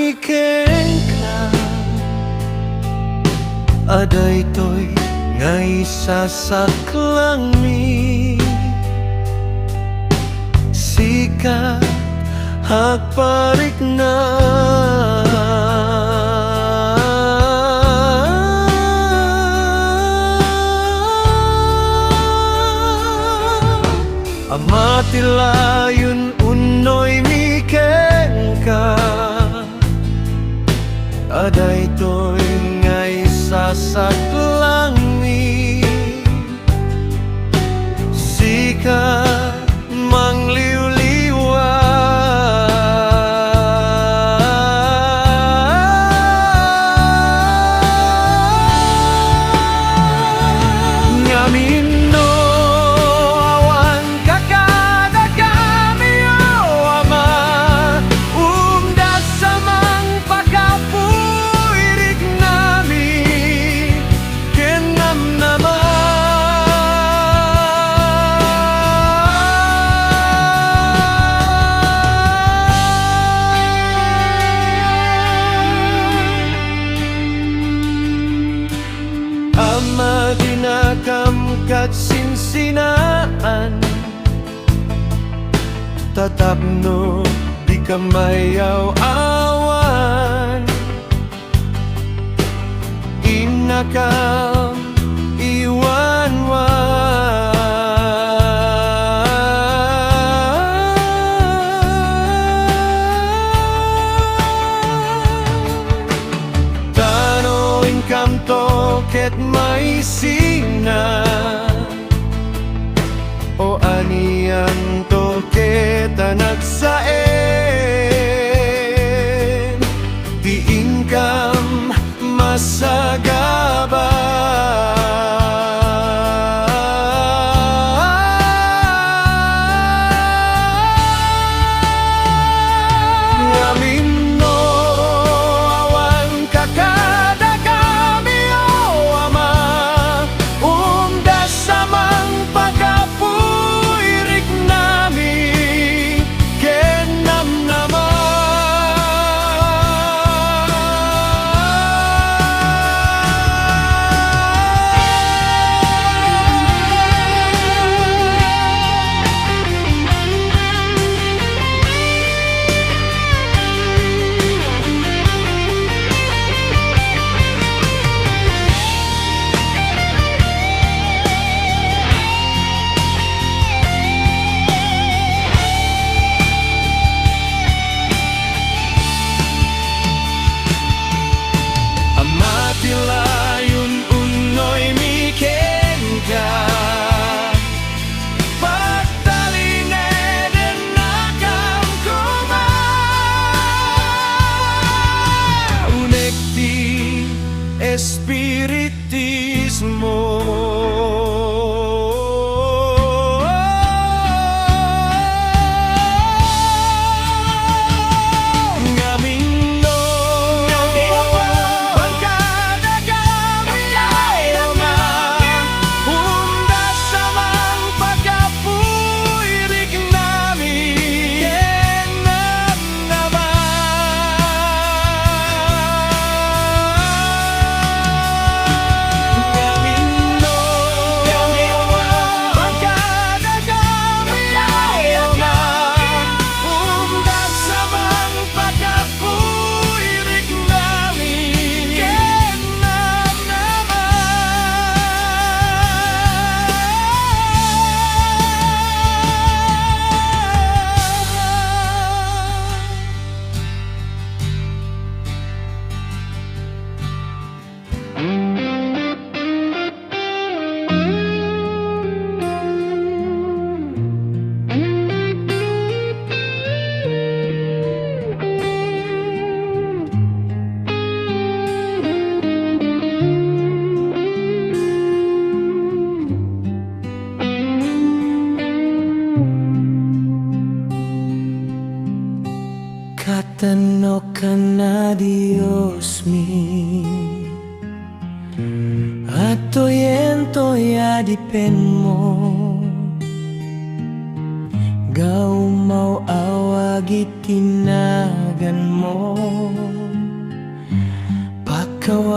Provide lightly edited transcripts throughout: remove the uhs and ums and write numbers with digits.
mikengka aday to'y ngay sasaklang mi sikat hagparik na amatilayun unoy mikengka aday to'y ngay sasaklang mi sikat mangliw-liwa ngamin no awan kakada kami o ama umdas samang pagkapuirik nami kenam naman ama dinakam kat sinsinaan tatap no di kamayaw awan inakam tano ingkam toket may sina o anian toket nagsaen di ingkam masagaba layun unoy mikengka pagtaline den nakam kuma unekti espiritismo Katano ka na Diyos mi at to'y adipen mo gaumaw awag itinagan mo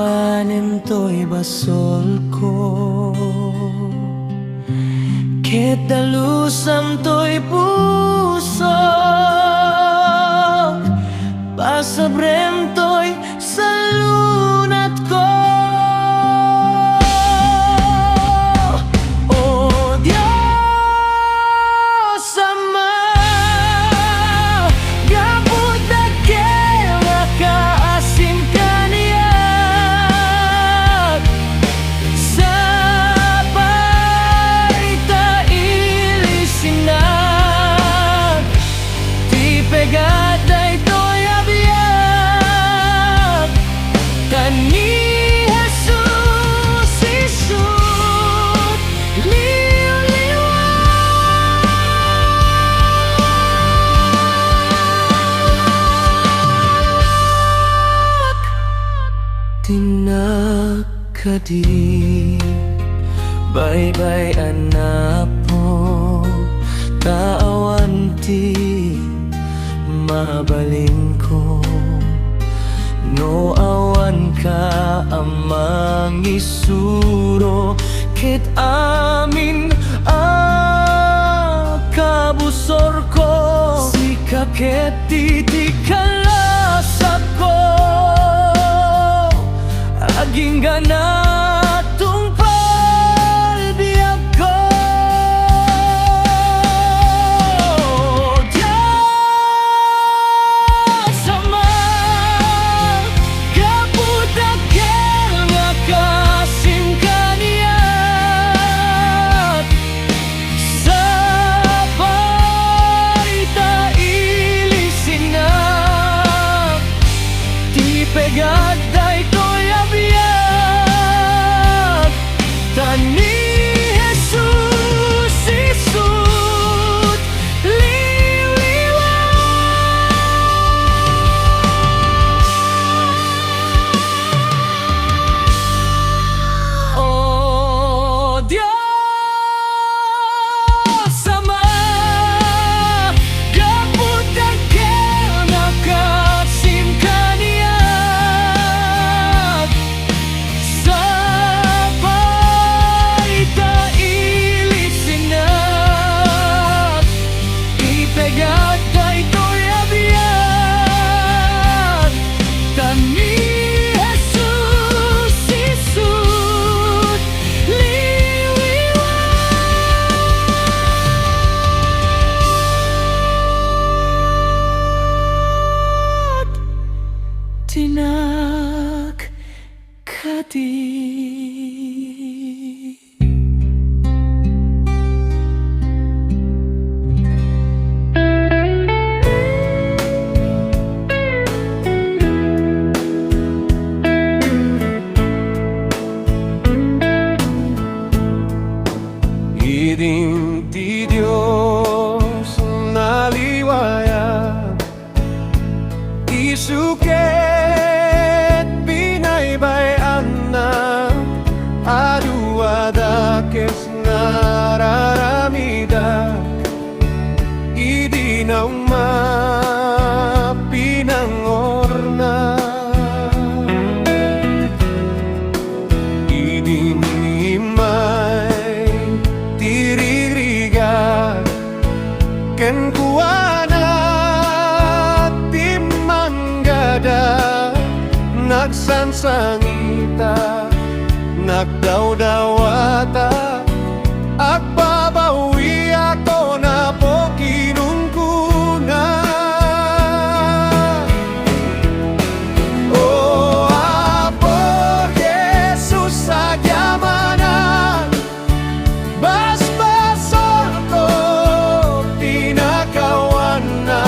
awanen to'y basol ko, ket dalusam to'y puso, pasabrem to'y salunat ko. O Dios Ama, gapud dakel nga kaasim kaniya, sa parita ilisinag, ti pegaday to'y abiyag, kani Jesus isut liwliwag. Tinakadi baybay anak mo, taawan ti mabalin ko, no awan ka amang isuro, ket amin kabusor ko, sika ket titikalasap ko, aging ganatong palbiyak ko. Diyos Ama, gapud dakel nga kaasim kaniya, sa parita ilisinag, ti pegaday to'y abiyag, tani Jesus isut liwliwag. O Diyos Ama, gapud dakel nga kaasim kaniya, sa parita ilisinag, ipegaday to'y abiyag, kani Jesus isut liwliwag. Tinakadi. Idin ti Diyos na liwayag, isuket binaybayan na aduadakes nararamida, idi na pinangorna, idi nimay tiririga, ken kuana timanggada, nagsansangita, nagdawdawata, agbabawi ako na po kinungkuna. O Apo Jesus sa yamanan, basbasol ko tinakawan na,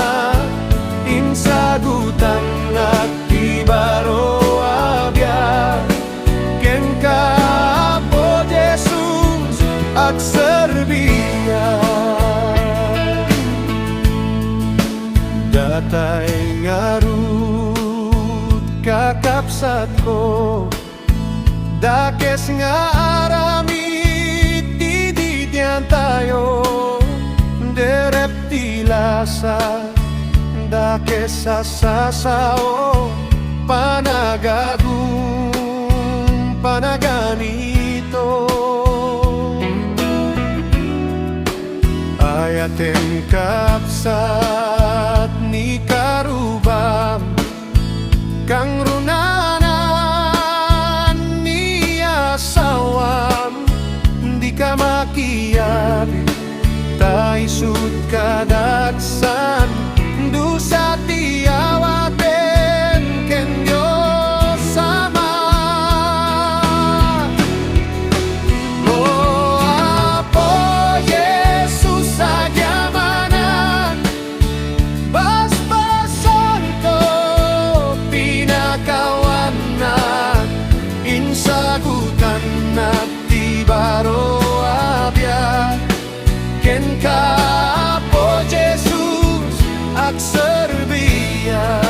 insagutan at tibaro abiyag, ken ka Apo Jesus at serbiya. Datay ngarut kakapsat ko, dakes nga aramid dididyan tayo, dereptilasa, dakes sa sasao panagagun. maksat ni karubam kang runanan ni asawam di ka makiyag ta isud kadagsan dusa ti awaten ken Dios sama. Oh Apo Jesus agyamanan basbasan ko pinakawanan insagutan na ti baro abyan ken ka Apo Jesus agserbiya.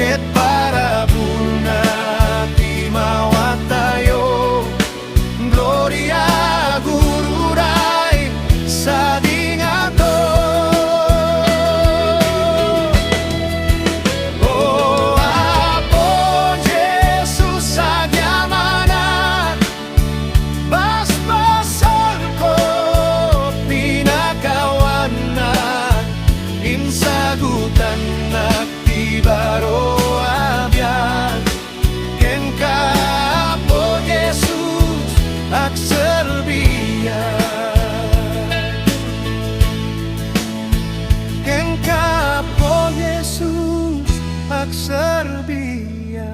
Ket para buna ti mawatayo gloria gururay sa dingato. Oh Apo Jesus agyamanan basbasan ko pinakawanan insagutan na ti baro agserbiya. Ken ka Apo Jesus agserbiya.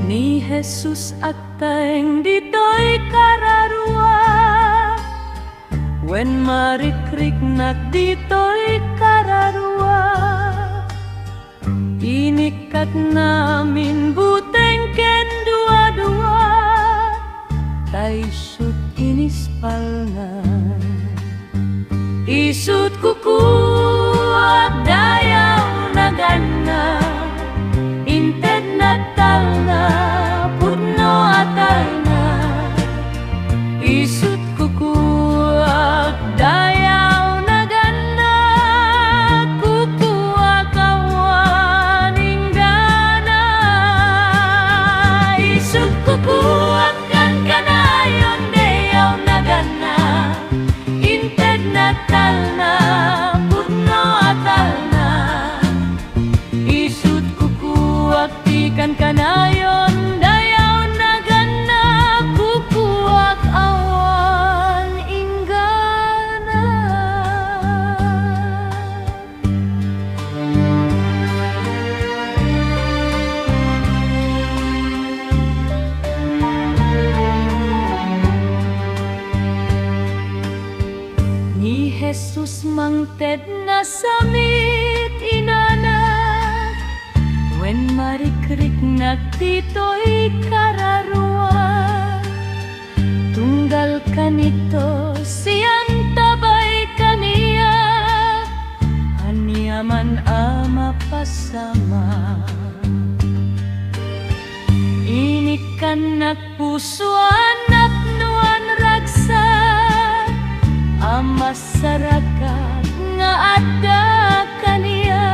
Ni Jesus agteng ditoy kararua wen marikriknak ditoy kararua inikat namin buteng ken dua-dua taisut inispalngan isut kukuak dayaw nagana inted natalna putno atalna isut kukuak dayaw nagana kukuak awan inggana isut kukuak kan kanayon dayaw nagana inted natalna putno atalna isut kukuak kan kanayon dayaw naganap kukuak awan inggana. Ni Jesus mangted na samit inanak wen marikriknak ditoy kararua tunggal kanito siyang tabay kaniya anyaman ama pasama inikan puso anak nuan ragsa ama sarakat nga ada kaniya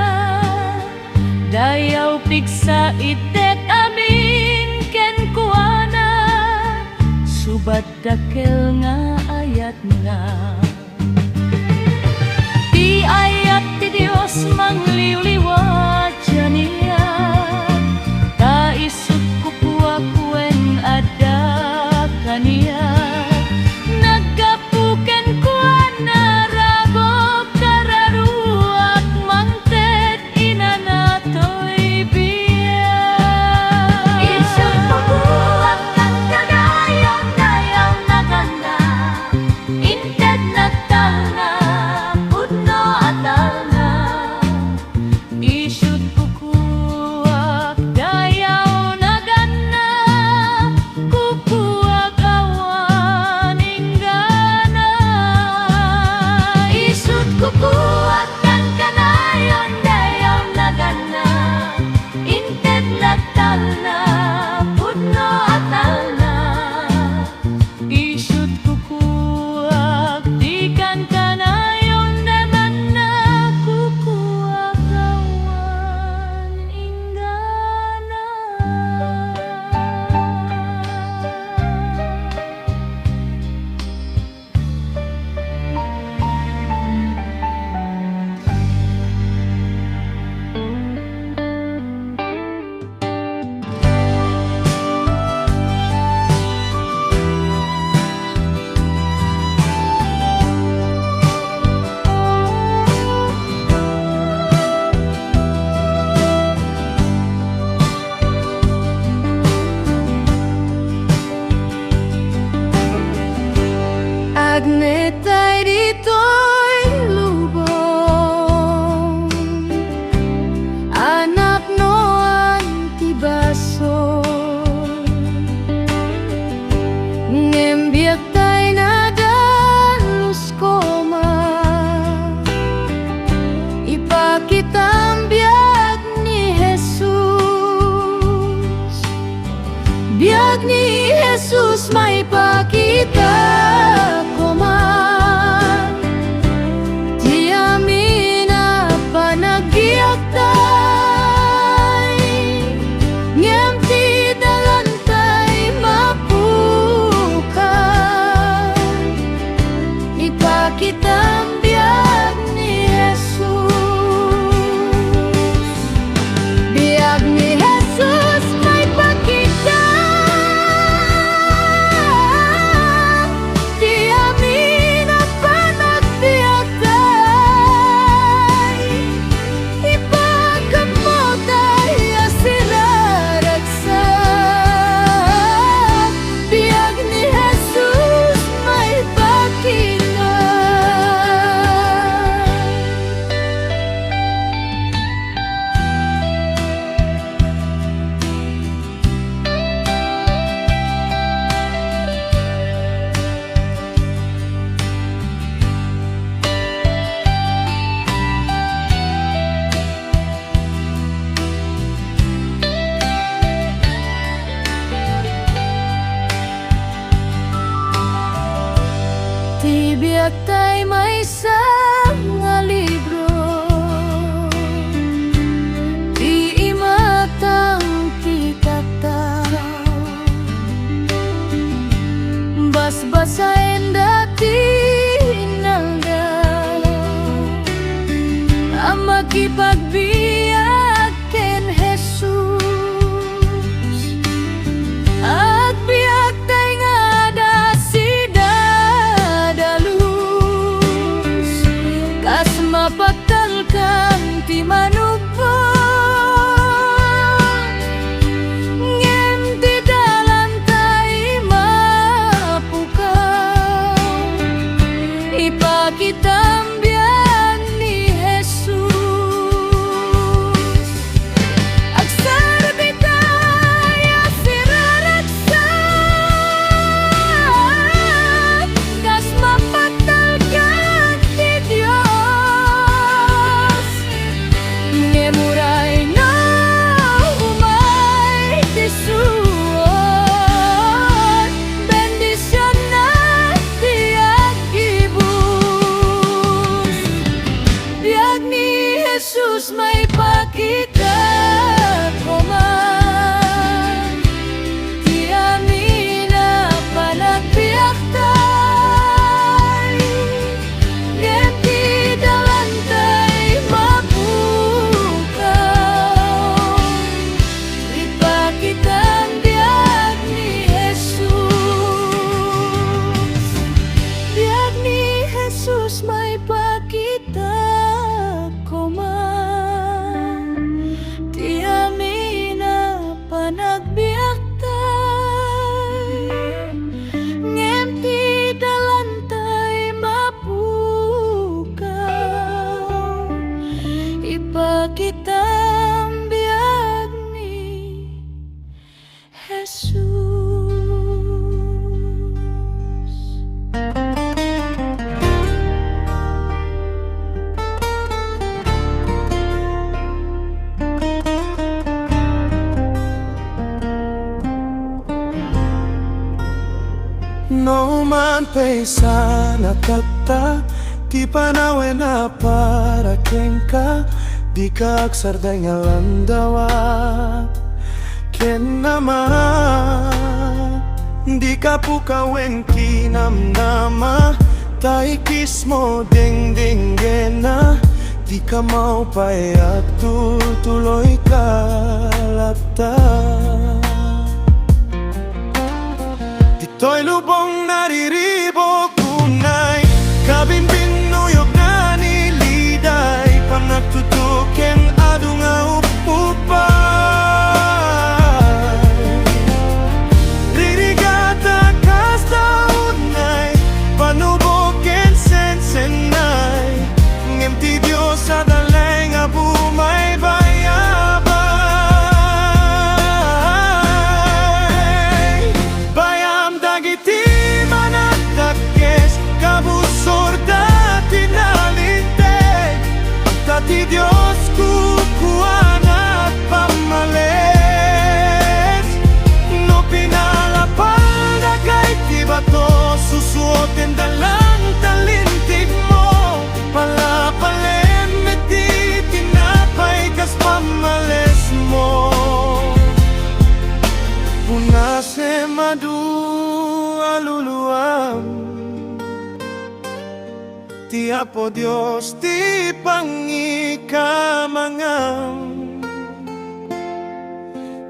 dayaw piksa itek amin ken kuana subat dakel nga ayat na di ayat ti Dios mangliwliwat janiya ta isut kukuak wen ada kaniya naggapuken kuana rabok kararuak mangted inanato Jesus may pakita ko man, di amin na panagbiag tay, ngem ti dalan tay mapukan, ipakita ang biag ni Jesus. Biag ni Jesus may pakita, biag tay may nga libro, di imatang tikataw, basbasain dati inaldaw, ang makipagbiag ken Jesus, at biag tay nga mapatal kang ti manubot, ngem ti dalan tay mapukaw, ipakita ang biag ni Jesus. Agsarbi tayo siraragsak, kas mapatal kang ti Dios. Muray na umay tisuot, bendisyon na tiyak ibus. Biag ni Jesus may pakita ko man, di amin na panagbiag tay, ngem ti dalan tay may pakita ko man, di amin na panagbiag tay, ngem ti dalan tay mapukaw, ipakita ang biag ni Jesus. No man pesa na tata, ti panawe na para kenka, di ka aksarday nga landawat. Ken naman, di ka pukaweng kinamnama, tay kismo ding ding gena, di ka maupay at tutuloy ka lapta. Dito'y lubong nariribo kunay, kabimbing nuyog na niliday, panagtutuking adu nga upupay. Ririgata kas taunay, panubokin sensenay, ngem ti Diyos sa dalay nga bumay bayabay. Bayam dagiti Ti Apo Dios ti pangikamangam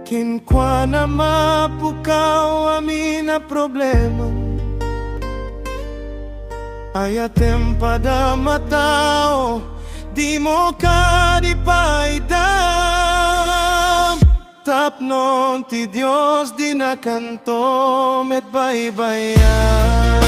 Kinkwa na mapukaw amin na problema Ayatem pada matao Di mo ka di paidam Tapnon ti Dios di na kanto met baybayan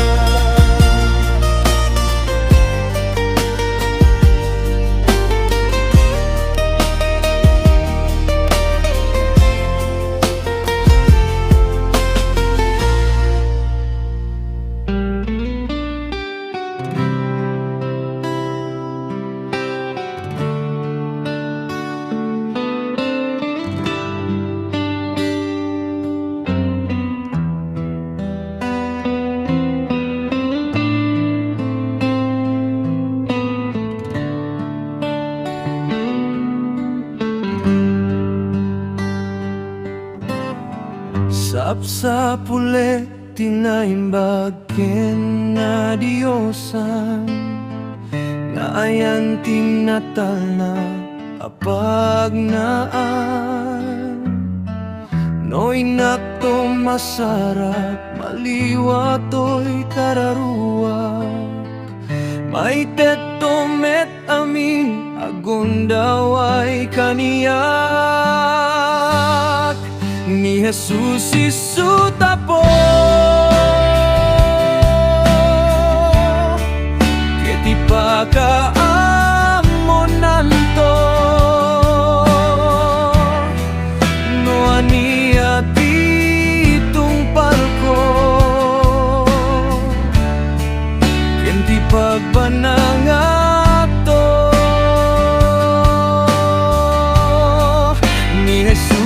Sapsapule tinaimbagken na Diyosan Nga ayan tinatal na apagnaan No'y nakto masarap maliwa to'y kararuwa May teto met amin agundaw ay kaniyak Ni Jesus isuta po Keti pagkaamonanto No ania titong palko Kenti pagbanangato Ni Jesus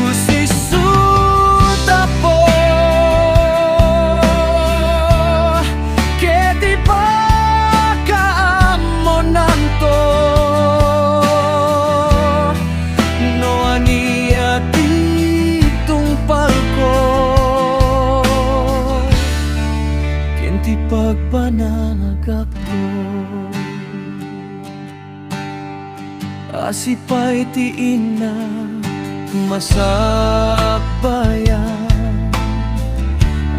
pagpananagak ko Asipay ti ina masakbayan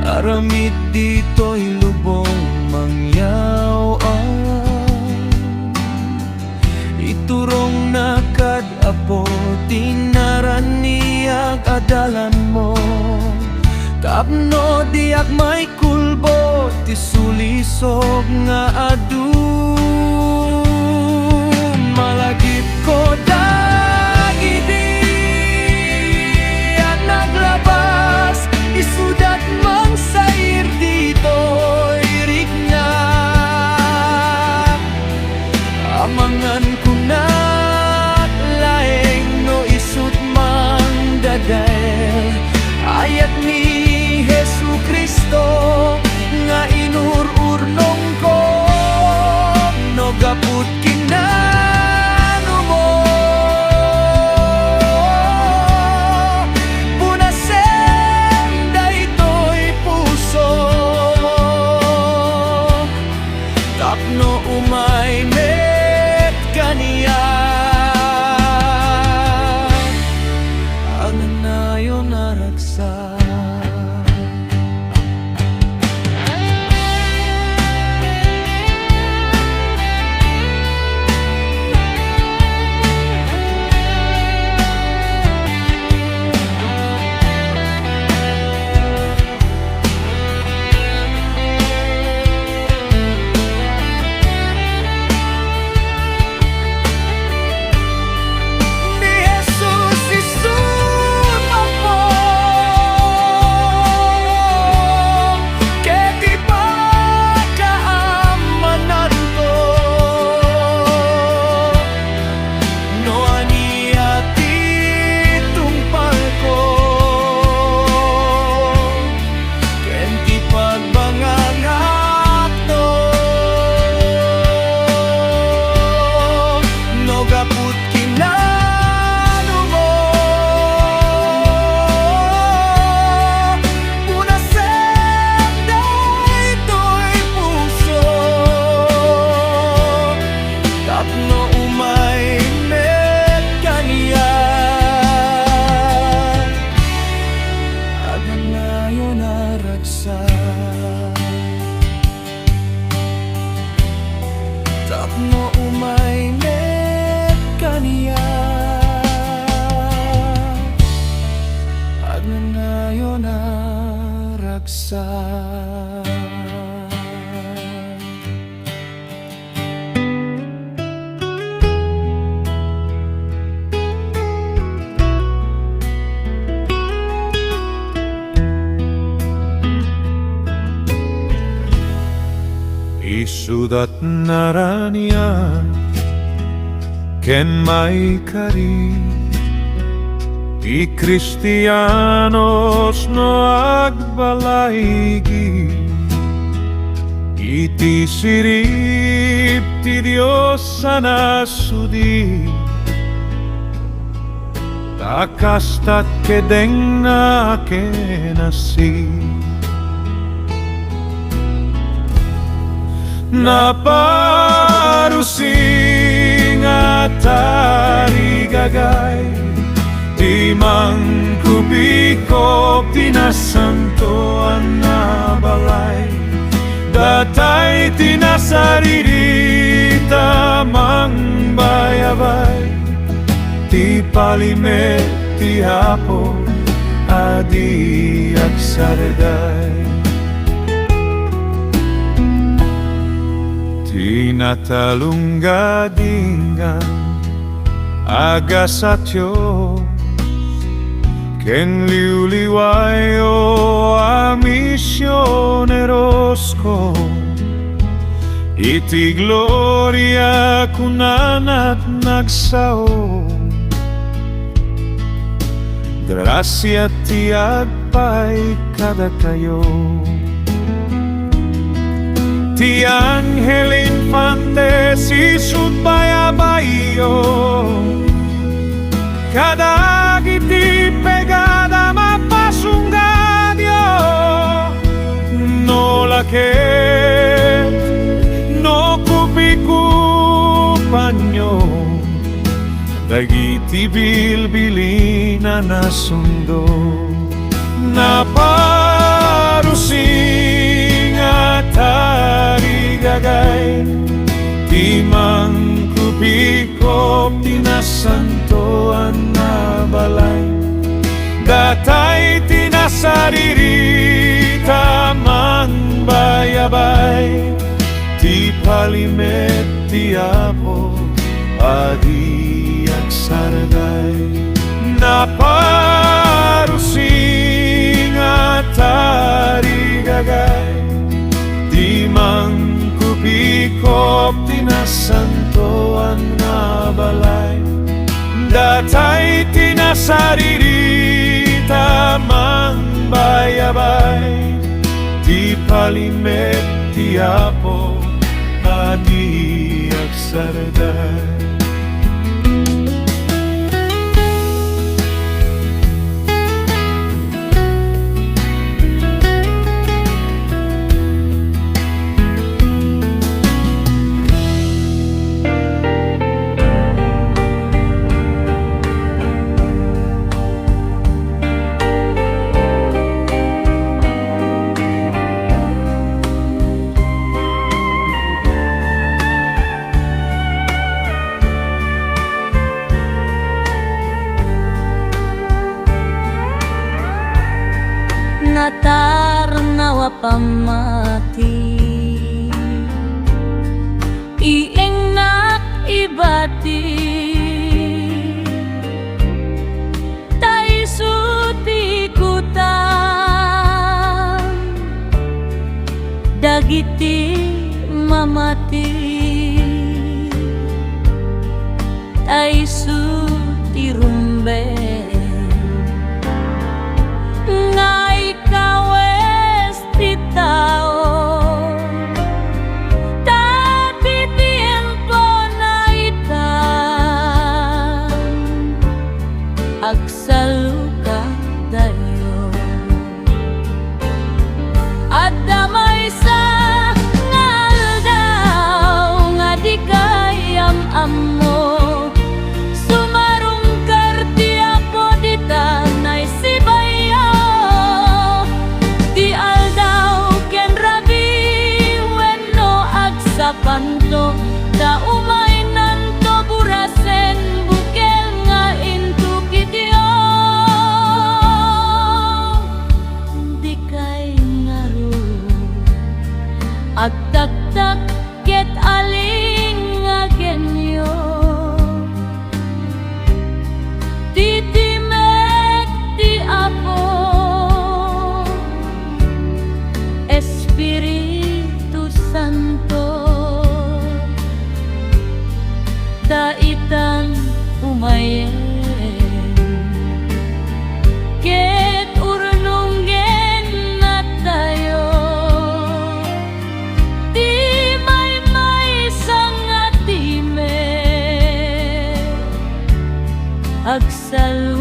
Aramid dito'y lubong mangyawaan Iturong nakad apo tinaraniag adalan mo Tapno diak may kulbo ti sulisog nga adu Malagip ko dagidi at naglabas Isudat mang sair dito irigna Amangan ko na laeng no isut mang dadael Ayat ni Jesucristo nga inururnong ko no gaput kinano mo punasen daytoy puso tapno umay met kaniya ang nayo naraksa Tapno umay met kaniya Agnanayo na raksa Isudat naranian ken may kari Ti Kristiyanos no agbalaygi Iti sirip ti Dios sana sudi Takastat kedeng na kenasi Naparusing at tarigagay Di mangkubikop tinasantoan na balay Datay tinasaririta mang bayabay Ti palimet ti hapo adi agsarday Tinatalunggadingan agasatyo ken liuliwayo a misioneros ko iti gloria kunanat nagsao grasya ti agpay kada kayo Ti Angel Infante si sudbayabayo Kadagiti pegada mapasunggadio No laket, no kupikupanyo Dagiti bilbili na nasundo Naparusing at tarigagay Di mangkupikop tinasantoan na balay Datay tinasaririta man bayabay Ti palimet ti apo adi agsarday Naparusing at tarigagay Di mangkupikop tinasantoan na balay Datay tinasaririta mang bayabay Ti palimet ti apo adi agsarday Natarnawa pamati Ieng nak ibati Tai suti kutan Dagiti mamati Tai suti rumbe Kawes ti tao Tapi tiempo na itan Agsaluka dayo At damay sa ngaldaw Nga di kayam amo Sumarungkar ti apo di tanay si agtaktak ket aling nga genyo titimek ti Apo Espiritu Santo daitan umayen ket urnunggen na tayo di may sang atime agsalu